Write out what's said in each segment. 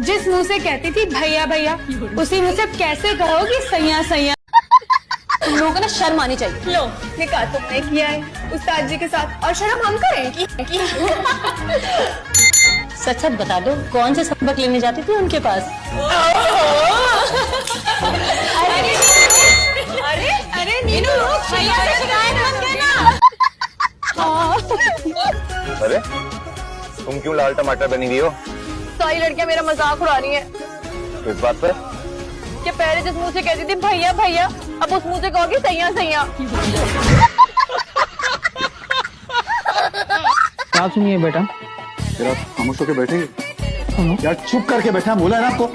जिस मुंह से कहती थी भैया भैया, उसी मुंह से कैसे कहोगी सैया सैया। तुम लोगों को ना शर्म आनी चाहिए। लो निकाह तुमने किया है उस्ताद जी के साथ और शर्म हम करें की। सच सच बता दो, कौन से सबक लेने जाती थी उनके पास? अरे अरे नीनू भैया से शिकायत मत करना। अरे तुम क्यों लाल टमाटर बनी हुई हो? सारी लड़कियां मेरा मजाक उड़ा रही हैं। किस बात पर? कि पहले जिस मुंह से कहती थी भैया भैया, अब उस मुंह से कहोगी सैया सैया। क्या सुनिए बेटा? तेरा खामोश होके बैठेंगे यार, चुप करके बैठा, बोला है ना आपको।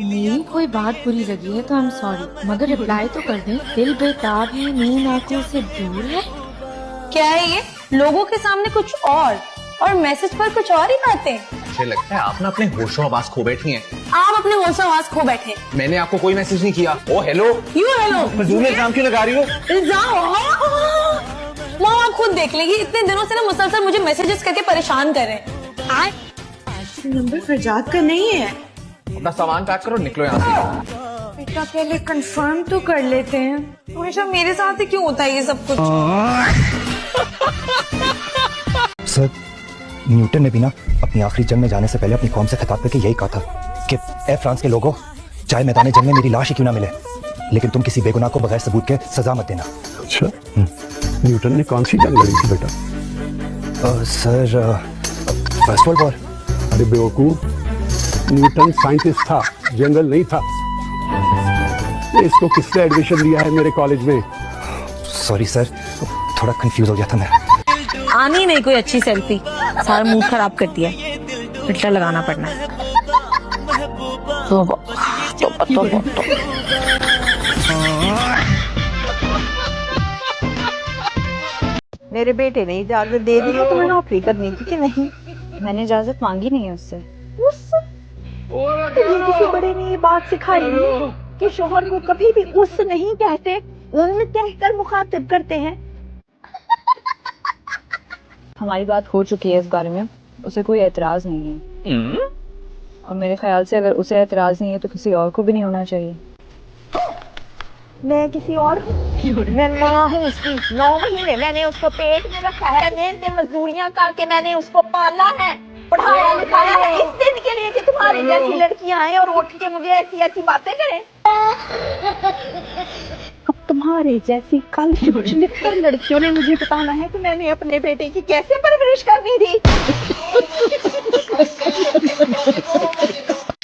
मेरी कोई बात बुरी लगी है तो आई एम सॉरी, मगर रिप्लाई तो कर दें। दिल बेताब है, नींद आंखों से दूर है। क्या है ये? लोगों के सामने कुछ और मैसेज पर कुछ और ही बातें। मुझे लगता है आप ना अपने होशो आवाज खो बैठी हैं। आप अपने होशो आवाज खो बैठे। मैंने आपको कोई मैसेज नहीं किया। ओ हेलो। क्यों हेलो? फजूल में इल्जाम क्यों लगा रही हो? माँ आप खुद देख लेगी, इतने दिनों से ना मुसलसल मुझे मैसेजेस करके परेशान कर रहे हैं। नंबर फरजाद का नहीं है। अपना सामान पैक करो, निकलो यहाँ से। बेटा पहले कंफर्म तो कर लेते हैं। हमेशा मेरे साथ ही क्यों होता है ये सब कुछ? सर, न्यूटन ने भी ना अपनी आखिरी जंग में जाने से पहले अपनी कौम से खिताब करके यही कहा था कि ए फ्रांस के लोगों, चाहे मैदान जंग में मेरी लाश ही क्यों ना मिले, लेकिन तुम किसी बेगुनाह को बगैर सबूत के सजा मत देना। अच्छा, न्यूटन ने कौन सी जंग लड़ी थी बेटा? Sir, first world war. अरे बेवकूफ, न्यूटन साइंटिस्ट था, जनरल नहीं था। इसको किसने एडमिशन दिया है मेरे कॉलेज में? सॉरी सर, थोड़ा कंफ्यूज हो गया था मैं। आनी नहीं कोई अच्छी सेल्फी, सारा मूड खराब कर दिया। फिल्टर लगाना पड़ना है। तो। मेरे बेटे ने इजाजत दे दी है तुम्हें नौकरी करने की कि नहीं? मैंने इजाजत मांगी नहीं है उससे। किसी बड़े ने ये बात सिखाई है कि शोहर को कभी भी उस नहीं कहते, उन कहकर मुखातिब करते हैं। हमारी बात हो चुकी है इस बारे में, उसे कोई एतराज नहीं है। और मेरे ख्याल से अगर उसे एतराज नहीं है तो किसी और को भी नहीं होना चाहिए। मैं किसी और, मैं माँ हूँ उसकी। 9 महीने मैंने उसको पेट में रखा है, मेहनत मजदूरियाँ करके मैंने उसको पाला है, पढ़ाया लिखाया है, इस दिन के लिए कि तुम्हारी जैसी लड़कियां आए और उठ के मुझे ऐसी ऐसी बातें करें। अब तुम्हारे जैसी कल लिखकर लड़कियों ने मुझे बताना है कि मैंने अपने बेटे की कैसे परवरिश करनी थी।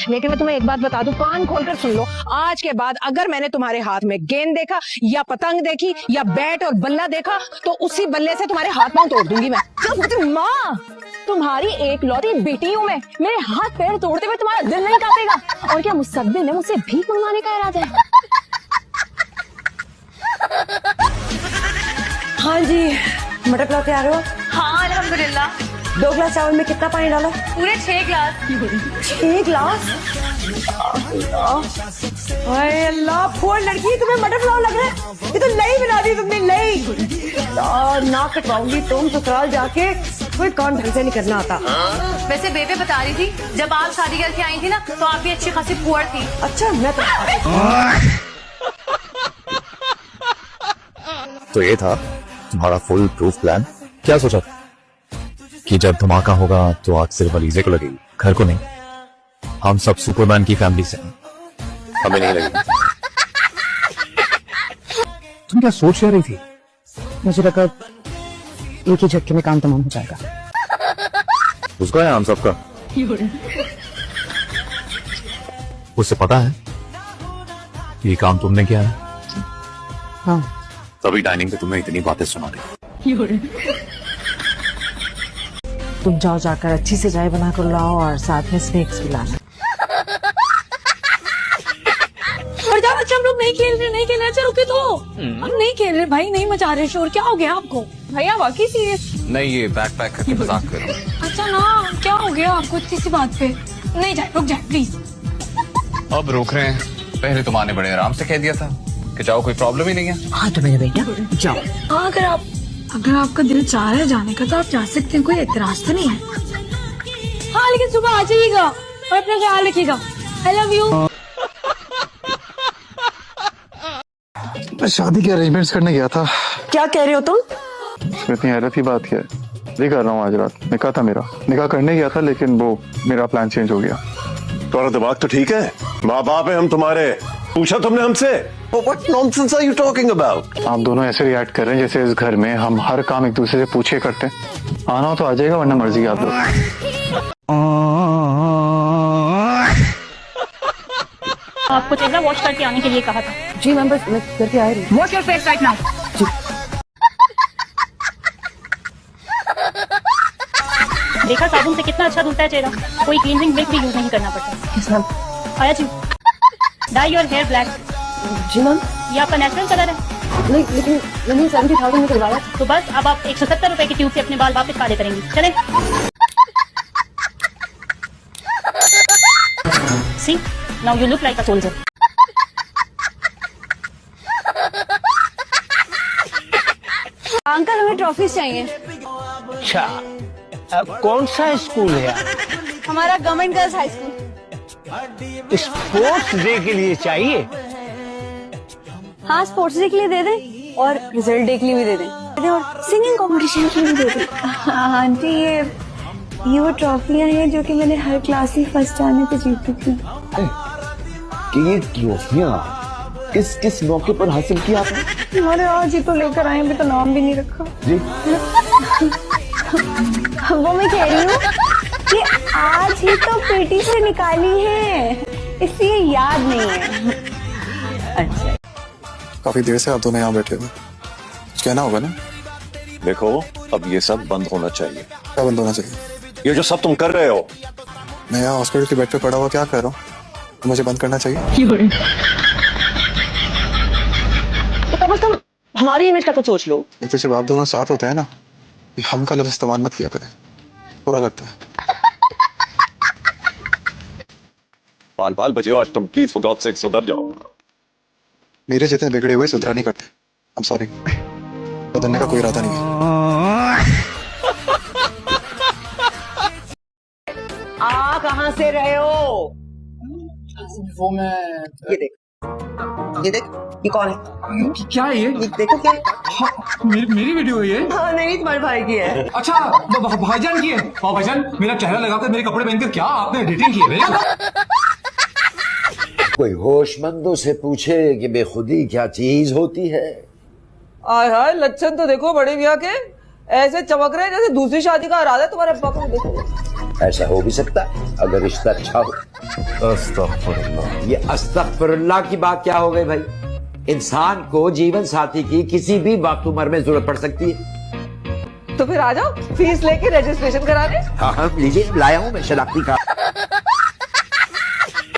लेकिन मैं तुम्हें एक बात बता दूं, कान खोलकर सुन लो। आज के बाद अगर मैंने तुम्हारे हाथ में गेंद देखा या पतंग देखी या बैट और बल्ला देखा तो उसी बल्ले से तुम्हारे हाथ पांव तोड़ दूंगी मैं। माँ तुम्हारी एक लौती बेटी हूँ मैं, मेरे हाथ पैर तोड़ते हुए तुम्हारा दिल नहीं कांपेगा। और क्या मुस्तकबिल में मुझसे भीख मंगवाने का इरादा है? हाँ जी, मटर पुलाव तैयार हो? हाँ अल्हम्दुलिल्लाह। 2 गिलास चावल में कितना पानी डाला? पूरे 6 गिलास। 6 गिलास? अरे अल्लाह, फोड़ लड़की, तुम्हें मटर पुलाव लग रहा है? ये तो लई बना दी तुमने, लई। और ना कटवाऊंगी तुम ससुराल जाके, कोई काम ढंग से नहीं करना आता। वैसे बेबे बता रही थी जब आप शादी करके आई थी ना तो आप भी अच्छी खासी पुअर थी। अच्छा, मैं तो ये था तुम्हारा फुल प्रूफ प्लान। क्या सोचा कि जब धमाका होगा तो आग सिर्फ अलीजे को लगेगी, घर को नहीं। हम सब सुपरमैन की फैमिली से हैं, हमें नहीं लगेगी। तुम क्या सोच रही थी? मुझे लगा एक ही झटके में काम तमाम हो जाएगा। उसका है हम सबका। उसे पता है ये काम तुमने किया है? हाँ। तभी डाइनिंग पे तुम्हें इतनी बातें सुना रही। तुम जाओ, जाकर अच्छी से चाय बना कर लाओ और साथ में स्नैक्स भी लाना। अच्छा हम लोग नहीं खेल रहे। अच्छा रुके तो, हम नहीं खेल रहे भाई, नहीं मचा रहे शोर। क्या हो गया आपको? भैया वाकई सीरियस? नहीं, ये बैक पैक करके मजाक कर रहा हूं। अच्छा ना, क्या हो गया आपको इतनी सी बात पे? नहीं जाए, रुक जाए प्लीज। अब रोक रहे हैं, पहले तुम्हारे बड़े आराम से कह दिया था कि जाओ, कोई प्रॉब्लम ही नहीं है। हाँ तो मेरे बेटा जाओ। हाँ अगर आप अगर आपका दिल चाह रहा है जाने का तो आप जा सकते हैं, कोई एतराज तो नहीं है। हाँ लेकिन सुबह आ जाइएगा और अपना ख्याल रखिएगा। I love you. मैं शादी के अरेंजमेंट्स करने गया था। क्या कह रहे हो तुम? इतनी हैरत की बात क्या है, ये कर रहा हूँ। आज रात निकाह था मेरा, निकाह करने गया था लेकिन वो मेरा प्लान चेंज हो गया। तुम्हारा दिमाग तो ठीक है, माँ बाप है हम तुम्हारे, पूछा तुमने हमसे? What nonsense are you talking about? आप दोनों ऐसे रिएक्ट कर रहे हैं जैसे इस घर में हम हर काम एक दूसरे से पूछे करते हैं। आना हो तो आ जाएगा, वरना मर्जी आप लोग। आपको चेहरा वॉश करके आने के लिए कहा था। जी मैम, बस मैं करके आ रही हूँ। Wash your face right now. देखा साबुन से कितना अच्छा धुलता है चेहरा, कोई क्लींजिंग मिल्क भी यूज नहीं करना पड़ता। Yes ma'am. आया जी, डाई योर हेयर ब्लैक। जी मैम। ये आपका नेचुरल कलर है। नहीं लेकिन मैंने 70,000 में करवाया। तो बस अब आप 170 रुपए की ट्यूब से अपने बाल वापस काले करेंगी। चले। See now you look like a soldier. Uncle हमें ट्रॉफीज चाहिए। अच्छा, कौन सा स्कूल है? हमारा government girls high school. Sports day के लिए चाहिए? हाँ स्पोर्ट्स डे के लिए दे दें और रिजल्ट डे के लिए भी दे दें और सिंगिंग कंपटीशन के लिए भी दे दें। आंटी ये वो ट्रॉफियां हैं जो कि मैंने हर क्लास में फर्स्ट आने पे जीती थी। कि ये ट्रॉफियां किस किस मौके पर हासिल किया आपने? हमारे आज ही तो लेकर आए, अभी तो नाम भी नहीं रखा। जी वो मैं कह रही हूँ कि आज ही तो पेटी से निकाली है, इसलिए याद नहीं है। अच्छा काफी देर से आप दोनों यहाँ बैठे हुए, कुछ कहना होगा ना? देखो अब ये सब बंद होना चाहिए। क्या बंद होना चाहिए? ये जो सब तुम कर रहे हो। मैं यहाँ हॉस्पिटल के बेड पे पड़ा हुआ क्या कर रहा हूँ, तो मुझे बंद करना चाहिए? तो हमारी इमेज का तो सोच लो। तो जब आप दोनों साथ होते हैं ना, हम का लफ्ज़ इस्तेमाल मत किया करें, बुरा लगता है। बाल बचे हो आज तुम, प्लीज फॉर गॉड सेक सुधर जाओ। मेरे जितने बिगड़े हुए सुधरा नहीं करते। आई एम सॉरी, बदलने का कोई इरादा नहीं है। आ कहाँ से रहे हो? वो मैं ये देख, ये कौन है? क्या है ये? देखो क्या है? मेरी वीडियो है ये? हाँ नहीं, तुम्हारे भाई की है। अच्छा भाईजान की है? भाईजान मेरा चेहरा लगाकर मेरे कपड़े पहनकर क्या आपने एडिटिंग की है? कोई होशमंदों से पूछे कि बेखुदी क्या चीज होती है। आय हाय, लक्षण तो देखो बड़े भैया के, ऐसे चमक रहे जैसे दूसरी शादी का इरादा है तुम्हारे अब्बा को। देखो ऐसा हो भी सकता अगर रिश्ता अच्छा हो। अस्तगफुरुल्लाह। ये अस्तगफुरुल्लाह की बात क्या हो गई भाई? इंसान को जीवन साथी की किसी भी वक्त उम्र में जरूरत पड़ सकती है। तो फिर आ जाओ फीस लेके रजिस्ट्रेशन कराने। हाँ लीजिए, लाया हूँ मैं शनाख्ती कार्ड।